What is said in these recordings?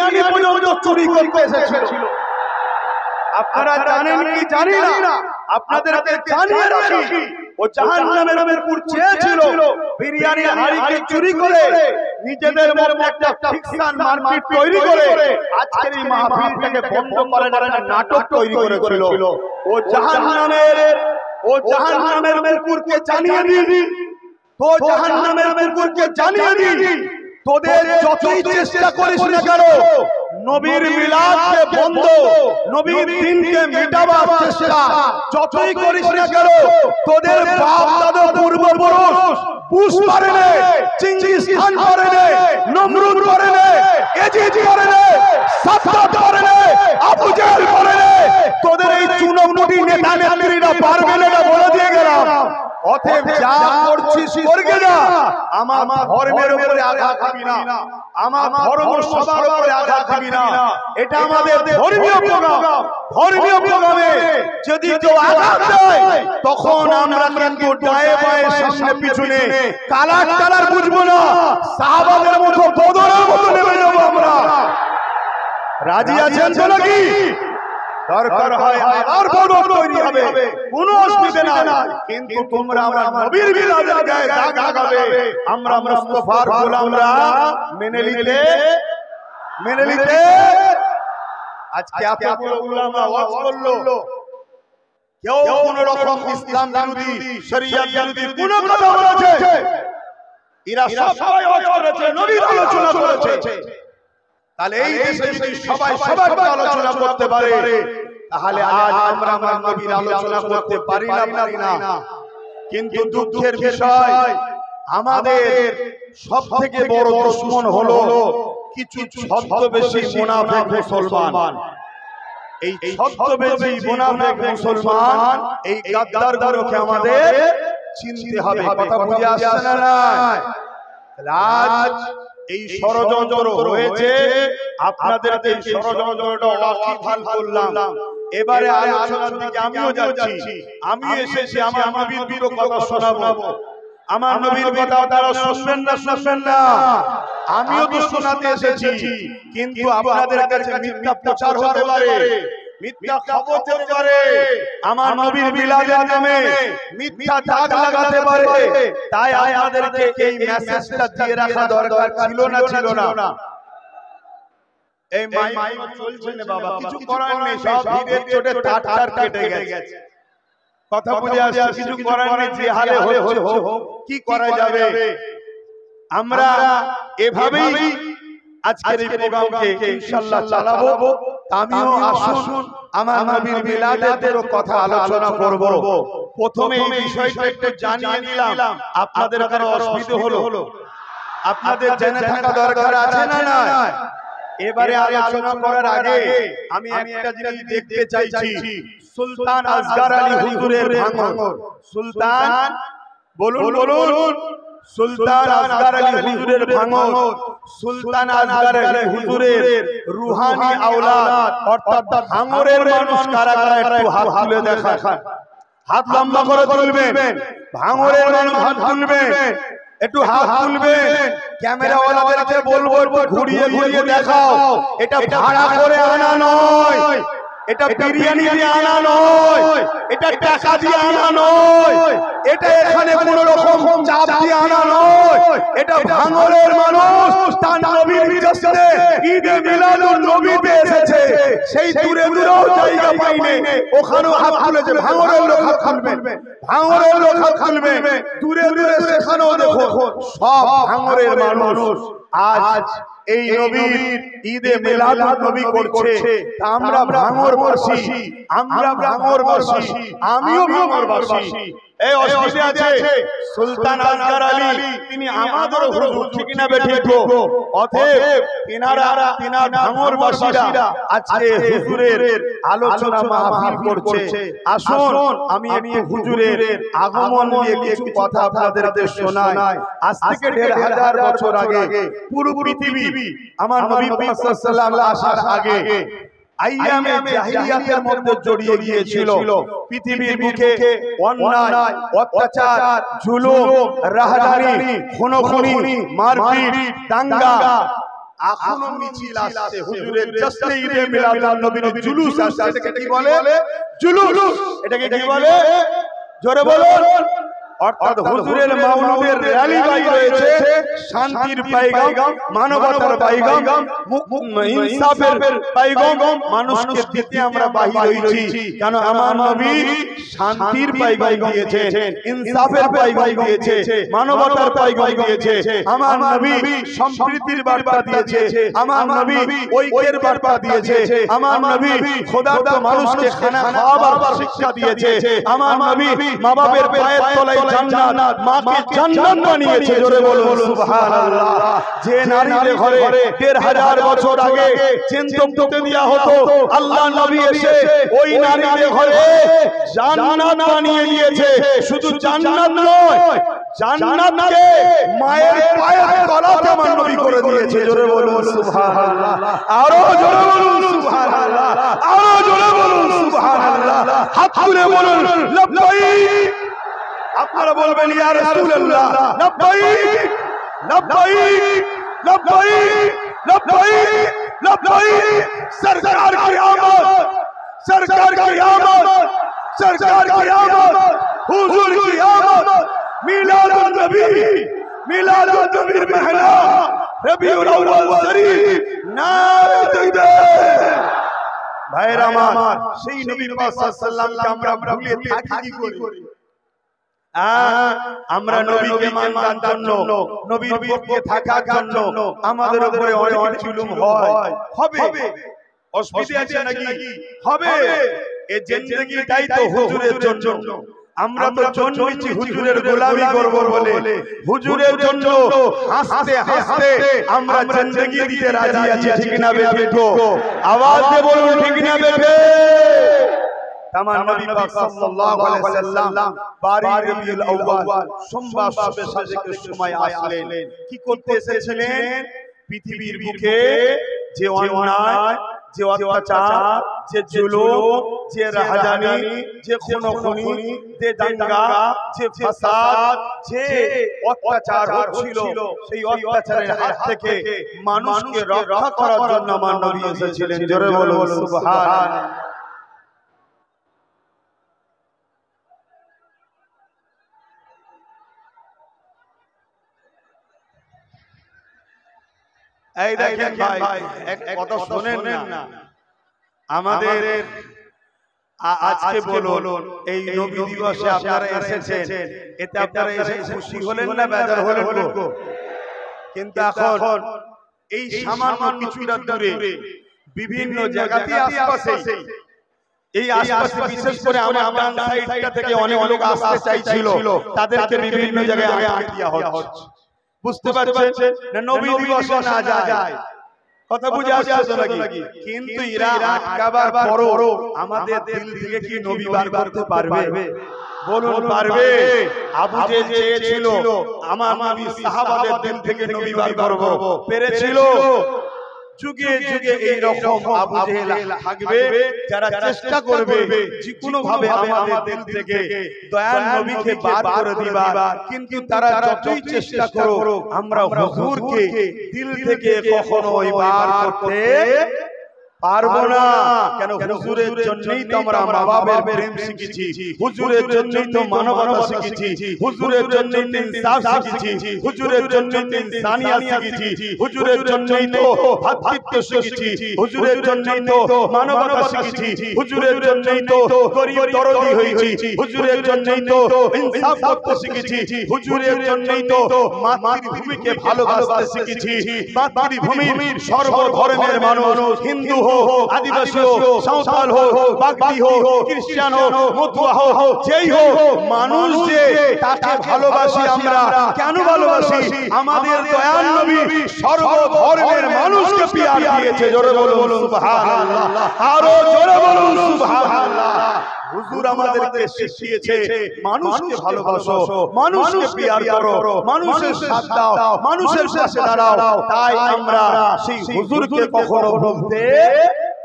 বিরিয়ানি পর্যন্ত চুরি করতে এসেছিল। আপনারা জানেন কি জানি না, আপনাদেরকে জানিয়ে রাখি, ও জাহান্নামের কুকুর চেয়েছিল বিরিয়ানির হাড়িকে চুরি করে নিজেদের মধ্যে একটা ফিকশন মারপিট তৈরি করে আজকের এই মাহফিলটাকে বন্ধ করার একটা নাটক তৈরি করেছিল। ও জাহান্নামের কুকুরকে জানিয়ে দিন, তো জাহান্নামের কুকুরকে জানিয়ে দিন, তোদের যতই চেষ্টা করিস না কেন নবীর মিলাদকে বন্ধ, নবীর দিনকে মিটাবার চেষ্টা যতই করিস না কেন, তোদের বাপ দাদা পূর্বপুরুষ বুশ পারেনে, চিঙ্গিস খান পারেনে, নমরুদ পারেনে, এজিদ পারেনে, সাদ্দাত পারেনে, আবু জেহেল পারেনে, তোদের এই চুনমুটি নেতা নেত্রীরা পারবে না বলে দিয়ে গেলাম। অতএব যা করছিস করগে না, আমার ধর্মের উপরে আঘাত দিবি না, আমার ধর্ম সবার উপরে আঘাত দিবি না। এটা আমাদের ধর্মীয় প্রোগ্রাম। ধর্মীয় প্রোগ্রামে যদি কেউ আঘাত দেয় তখন আমরা কিন্তু ডায়ে বায়ে সামনে পিছনে কালার বুঝবো না, সাহাবাদের মতো বদরের মতো নেমে যাবো আমরা। রাজি আছেন তো নাকি? দরকার হয় আবার বদর তৈরি হবে, কোনো অসুবিধা না, কিন্তু তোমরা আমরা নবীর মিলাদের গায়ে দাগ লাগাবে, আমরা মুস্তাফার গোলামরা মেনে নিতে আজকে এতগুলো উলামা ওয়াজ করলো, কেউ কোন রকম ইসলাম বিরোধী শরিয়ত বিরোধী কোন কথা বলেছে? এরা সবাই ওয়াজ করেছে, নবীর আলোচনা করেছে। তাহলে এই দেশে যদি সবাই সবার আলোচনা করতে পারে, তাহলে আজ আমরা আমার নবীর আলোচনা করতে পারি না। কিন্তু দুঃখের বিষয়, আমাদের সবথেকে বড় দুশমন হলো কিছু ছদ্মবেশী মুনাফিক মুসলমান। এই ছদ্মবেশী মুনাফিক মুসলমান, এই গাদ্দারগুলোকে আমাদের চিনতে হবে। কথা বুঝে আসছে না? আজ এই ষড়যন্ত্র হয়েছে, আপনাদেরকে এই ষড়যন্ত্রটা ওয়াকিবহাল করলাম। এবারে আলোচনার দিকে আমিও যাচ্ছি। আমি এসেছি আমার নবীর দুটো কথা শোনাবো। আমার নবীর কথা তারা শুনবেন না, আমিও তো শোনাতে এসেছি। কিন্তু আপনাদের কাছে মিথ্যা প্রচার হতে পারে, মিথ্যা খবর হতে পারে, আমার নবীর মিলাদের নামে মিথ্যা দাগ লাগাতে পারে। তাই আপনাদেরকে এই মেসেজটা দিয়ে রাখা দরকার ছিল না? এই মাইক চলছে না বাবা, কিছু করার নেই, সব ভিড়ের চোটে তার কেটে গেছে। কথা বুঝে আসছে? কিছু করার নেই, যে হালে হচ্ছে হোক, কি করা যাবে? আমরা এভাবেই আজকের এই প্রোগ্রামকে ইনশাআল্লাহ চালাবো। আমিও আসুন আমার নবীর মিলাদের কথা আলোচনা করব। প্রথমে এই বিষয়টা একটু জানিয়ে নিলাম, আপনাদের কাছে অসুবিধা হলো? আপনাদের জেনে থাকা দরকার আছে না? এবারে আলোচনা করার আগে আমি একটা জিনিস দেখতে চাইছি, সুলতান আসগার আলী হুজুরের ভাঙর। সুলতান বলুন, সুলতান আসগার আলী হুজুরের ভাঙর, সুলতান আসগার আলী হুজুরের রুহানি আওলাদ অর্থাৎ ভাঙরের মানুষ কারা কারা একটু হাত তুলে দেখান। হাত লম্বা করে তুলবেন, ভাঙরের মানুষ হাত তুলবেন, একটু হাত তুলবেন। ক্যামেরাওয়ালাদেরকে বলবো একটু ঘুরিয়ে দেখাও। এটা ভাড়া করে আনা নয়, এটা বিরিয়ানি দিয়ে আনা নয়, এটা টাকা দিয়ে আনা নয়, এটা এখানে কোন রকম চাপ দিয়ে আনা নয়। এটা ভাঙরের মানুষ তার নবীর জশ্নে ঈদে মিলাদুন নবীতে এসেছে, সেই দূরেও জায়গা পাইনি, ওখানেও হাত তুলেছে। ভাঙরের লোক হাত তুলবে, ভাঙরের লোক হাত তুলবে, দূরে সেখানেও দেখো সব ভাঙরের মানুষ। আজ এই নবীর ঈদে মিলাদুন নবী করছে, আমরা ভাঙরবাসী, আমিও ভাঙরবাসী। এই অসুবিধা আছে? সুলতান আসগার আলী তিনি আমাদের হুজুর, ঠিক না বেঠিক? অতএব তিনার ভাঙরবাসীরা আজকে হুজুরের আলোচনা মাহফিল করছে। আসুন আমি একটু হুজুরের আগমন নিয়ে কিছু কথা আপনাদেরকে শোনাই। আজ থেকে ১৫০০ বছর আগে পুরো পৃথিবী আমার নবী পাক সাল্লাল্লাহু আলাইহি ওয়াসাল্লাম আসার আগে আইয়ামে জাহিলিয়াতের মধ্যে জড়িয়ে গিয়েছিল। পৃথিবীর বুকে অন্যায়, অত্যাচার, জুলুম, রাহাজানি, খুনোখুনি, মারপিট, দাঙ্গা এখনো মিছিল আসছে হুজুরের জশ্নে ঈদে মিলাদুন নবীর জুলুস আসছে। এটাকে কি বলে? জুলুস। এটাকে কি বলে? জোরে বলুন। অর্থাৎ হুজুরের মাওলুদের র্যালি বাই রয়েছে, শান্তির পয়গাম, মানবতার পয়গাম, ইনসাফের পয়গাম মানুষকে দিতে আমরা বাহির হইছি। কেন? আমার নবী শান্তির পয়গাম দিয়েছেন, ইনসাফের পয়গাম দিয়েছে, মানবতার পয়গাম দিয়েছে। আমার নবী সম্প্রীতির বার্তা দিয়েছে, আমার নবী ঐক্যের বার্তা দিয়েছে, আমার নবী খোদার্ত মানুষকে খানা খাওয়াবার শিক্ষা দিয়েছে, আমার নবী মা বাবার পায়ের তলায় জান্নাত, মাকে জান্নাত বানিয়েছে। জোরে বলুন সুবহানাল্লাহ। যে নারীর ঘরে ১৫০০ বছর আগে চিন্তা দেয়া হতো, আল্লাহ নবী এসে ওই নারীর ঘরে জান্নাত বানিয়ে দিয়েছে। শুধু জান্নাত নয়, জান্নাতকে মায়ের পায়ের তলাতে আমার নবী করে দিয়েছে। জোরে বলুন সুবহানাল্লাহ। আরো জোরে বলুন সুবহানাল্লাহ। আরো জোরে বলুন সুবহানাল্লাহ। হাত তুলে বলুন লাব্বাইক। আপনারা বলবেন ইয়া রাসূলুল্লাহ, লাব্বাইক লাব্বাইক লাব্বাইক লাব্বাইক লাব্বাইক। সরকার কি আমত, সরকার কি আমত, সরকার কি আমত, হুজুর কি আমত। মিলাদুন নবী, মিলাদুন নবীর মহিনা রবিউল আউয়াল শরীফ, নারে তাকবীর। ভাইরা আমার, সেই নবী পাক সাল্লাল্লাহু আলাইহি ওয়াসাল্লামকে আমরা ভুলে থাকি কি করে? আমরা নবীকে মানবার জন্য, নবীর পক্ষে থাকার জন্য আমাদের উপরে অনেক জুলুম হয়, হবে। অসুবিধা আছে নাকি? হবে। এই জিন্দেগিটাই তো হুজুরের জন্য। আমরা তো জন্মেছি হুজুরের গোলামি করব বলে, হুজুরের জন্য হাসতে হাসতে আমরা জিন্দেগি দিতে রাজি আছি। ঠিক না বেঠো? আওয়াজ দিয়ে বলুন ঠিক না বেঠো? আমার নবী পাক সাল্লাল্লাহু আলাইহি ওয়াসাল্লাম 12 রবিউল আউয়াল সোমবার শবে সাজেকের সময় আসলেন। কি করতে এসেছিলেন? পৃথিবীর বুকে যে অন্যায়, যে অত্যাচার, যে জুলুম, যে রাহাজানি, যে খুনোখুনি, যে দাঙ্গা, যে ফাসাদ, যে অত্যাচার হচ্ছিল, সেই অত্যাচারের হাত থেকে মানুষকে রক্ষা করার জন্য আমার নবী এসেছিলেন। জোরে বলুন সুবহানাল্লাহ। এই দেখেন ভাই, এক কথা শুনেন না। আমাদের আজকে বলুন, এই নবী দিবসে আপনারা এসেছেন, এতে আপনারা এসে খুশি হলেন না বেজার হলেন গো? কিন্তু এখন এই সামান্য কিছুটা দূরে বিভিন্ন জায়গাতে আশপাশে, এই আশপাশে বিশেষ করে আমার সাইডটা থেকে অনেক লোক আসতে চাইছিল, তাদেরকে বিভিন্ন জায়গায় আটকে দেওয়া হচ্ছে। বুঝতে পারছেন না? নবী দিবসে না যায়, কথা বুঝে আসছে নাকি? কিন্তু এরা আটকাবার পরও আমাদের দিল থেকে কি নবী বার করতে পারবে? বলুন পারবে? আবু জেহেল চেয়েছিল আমার নবী সাহাবাদের দিল থেকে নবী বার করব, পেরেছিল? যুগে যুগে এই রকম আবু জেহেল থাকবে যারা চেষ্টা করবে যে কোনো ভাবে আমাদের দিল থেকে দয়াল নবীকে বার করে দিবার। কিন্তু তারা যতই চেষ্টা করুক আমরা হুজুরকে দিল থেকে কখনোই বার করতে পারবো না। কেন? হুজুরের জন্যই তো আমরা মা বাবার প্রেম শিখেছি, হুজুরের জন্যই তো মানবতা শিখেছি, হুজুরের জন্যই তো ইনসাফ শিখেছি, হুজুরের জন্যই তো ইনসানিয়াত শিখেছি, হুজুরের জন্যই তো ভ্রাতৃত্ব শিখেছি, হুজুরের জন্যই তো মানবতা শিখেছি, হুজুরের জন্যই তো গরীব দরদি হয়েছি, হুজুরের জন্যই তো ইনসাফ করতে শিখেছি, হুজুরের জন্যই তো মাতৃভূমিকে ভালোবাসতে শিখেছি। মাতৃভূমির সর্বধর্মের মানুষ, হিন্দু হোক, আদিবাসী হোক, সাঁওতাল হোক, বাগদি হোক, খ্রিস্টান হোক, মতুয়া হোক, যেই হোক, মানুষ যে তাকে ভালোবাসি আমরা। কেন ভালোবাসি? আমাদের দয়াল নবী সর্বধর্মের মানুষকে পিয়ার দিয়েছে। জোরে বলুন সুবহানাল্লাহ। আরো জোরে বলুন সুবহানাল্লাহ। হুজুর আমাদেরকে শিখিয়েছে মানুষকে ভালোবাসো, মানুষকে পিয়ার করো, মানুষের সাথ দাও, মানুষের পাশে দাঁড়াও। তাই আমরা সেই হুজুরকে কখনো ভুলতে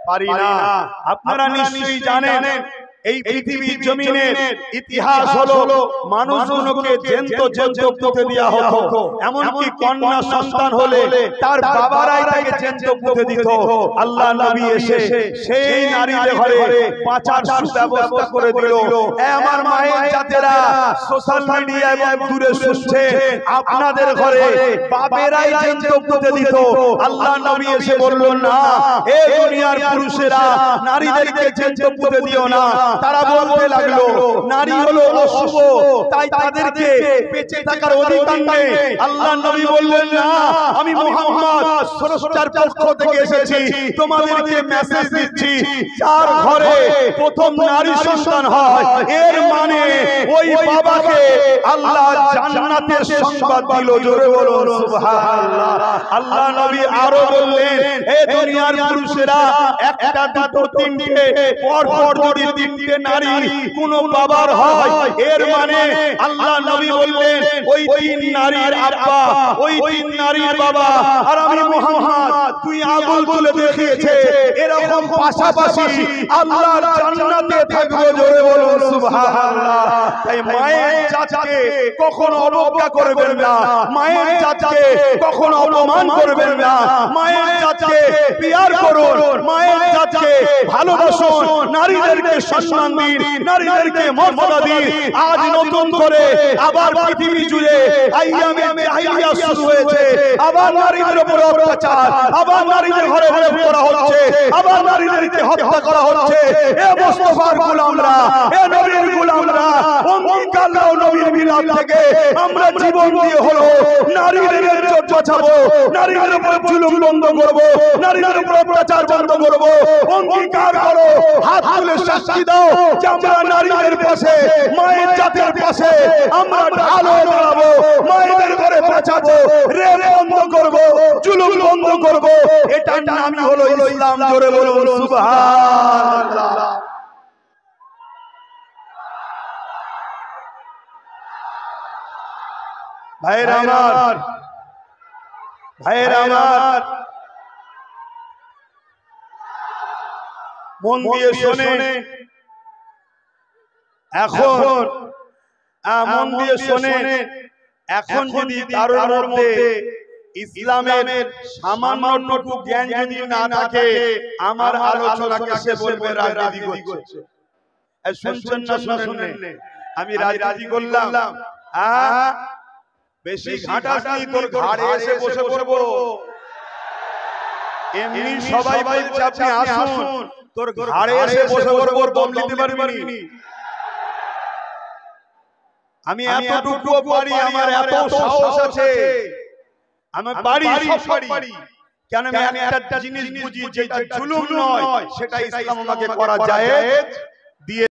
পারি না। আপনারা নিশ্চয়ই জানেন এই পৃথিবীর জমিনের ইতিহাস হলো মানুষগুলোকে জ্যান্ত পুঁতে দেওয়া হতো, এমনকি কন্যা সন্তান হলে তার বাবারাই তাকে জ্যান্ত পুঁতে দিত। আল্লাহ নবী এসে সেই নারীদের ঘরে বাঁচার সুব্যবস্থা করে দিল। আমার মায়ের জাতেরা সোশ্যাল মিডিয়া এবং দূরে শুনছে, আপনাদের ঘরে বাবেরাই জ্যান্ত পুঁতে দিত। আল্লাহ নবী এসে বলল, না এ দুনিয়ার পুরুষেরা নারীদেরকে জ্যান্ত পুঁতে দিও না। তারা বলতে লাগলো নারী হলো অশুভ, তাই তাদেরকে বেঁচে থাকার অধিকার নেই। আল্লাহ নবী বললেন, না আমি মুহাম্মদ স্রষ্টার পক্ষ থেকে এসেছি, তোমাদেরকে মেসেজ দিচ্ছি, যার ঘরে প্রথম নারী সন্তান হয় এর মানে ওই বাবাকে আল্লাহ জান্নাতের সংবাদ দিল। জোরে বলুন সুবহানাল্লাহ। আল্লাহ নবী আরো বললেন, হে দুনিয়ার পুরুষেরা, একটা দুটো তিনটে পর পর যদি তিনটে নারী কোন বাবার হয় এর মানে আল্লাহ নবী বললেন ওই তিন নারীর আব্বা, ওই তিন নারীর বাবা। আর আমি মুহাম্মদ তুই আগুন তুলে দেখিয়েছে এরকম পাশাপাশি আল্লাহর জান্নাতে থাকবো। জোরে বলুন সুবহানাল্লাহ। তাই মায়ের জাতকে কখনো অবজ্ঞা করবেন না, মায়ের জাতকে কখনো অপমান করবেন না, মায়ের জাতকে পিয়ার করুন, মায়ের জাতকে ভালোবাসুন, নারীদেরকে সম্মান দিন, নারীদেরকে মর্যাদা দিন। আজ নতুন করে আবার পৃথিবী জুড়ে আইয়ামে জাহিলিয়া শুরু হয়েছে, আবার নারীদের উপর অত্যাচার, আবার নারীদের ঘরে ঘরে করা হচ্ছে, আবার নারীদেরকে হত্যা করা হচ্ছে। এ মুস্তাফার গোলামরা, এ নবীর গোলামরা, অঙ্গীকার নাও নবীর মিলাদ থেকে আমরা জীবন দিয়ে হলো নারীদের ইজ্জত বাঁচাবো, নারীদের উপর জুলুম বন্ধ করব, নারীদের উপর অত্যাচার বন্ধ করব। অঙ্গীকার করো, হাত তুলে সাক্ষী দাও যে আমরা নারীদের পাশে, মায়ের জাতের পাশে আমরা ঢাল হয়ে দাঁড়াবো, মায়েদের ঘরে বাঁচাবো, রেপ বন্ধ করব, জুলুম বন্ধ করব। এটার নামই হলো ইসলাম। জোরে বলুন সুবহানাল্লাহ। ভাইরা আমার, ভাইরা আমার, মন দিয়ে শোনে, এখন মন দিয়ে শোনে, এখন যদি কারোর মধ্যে ইসলামের সামান্যটুকু জ্ঞান যদি না থাকে, আমার আলোচনাকে সে বলবে রাজনীতি করছে। শুনছেন না শুনলেন? আমি রাজনীতি করলাম, বেশি ঘাটাঘাটি তোর ঘাড়ে এসে বসে পড়বো। এমনি সবাই বলছে আপনি আসুন, তোর ঘাড়ে এসে বসে পড়বো, দম নিতে পারবি। আমি এতটুকু পারি, আমার এত সাহস আছে, আমি পারি, সব পারি। কেন আমি একটা জিনিস বুঝি, যেটা জুলুম নয় সেটা ইসলাম আমাকে করা জায়েজ দিয়ে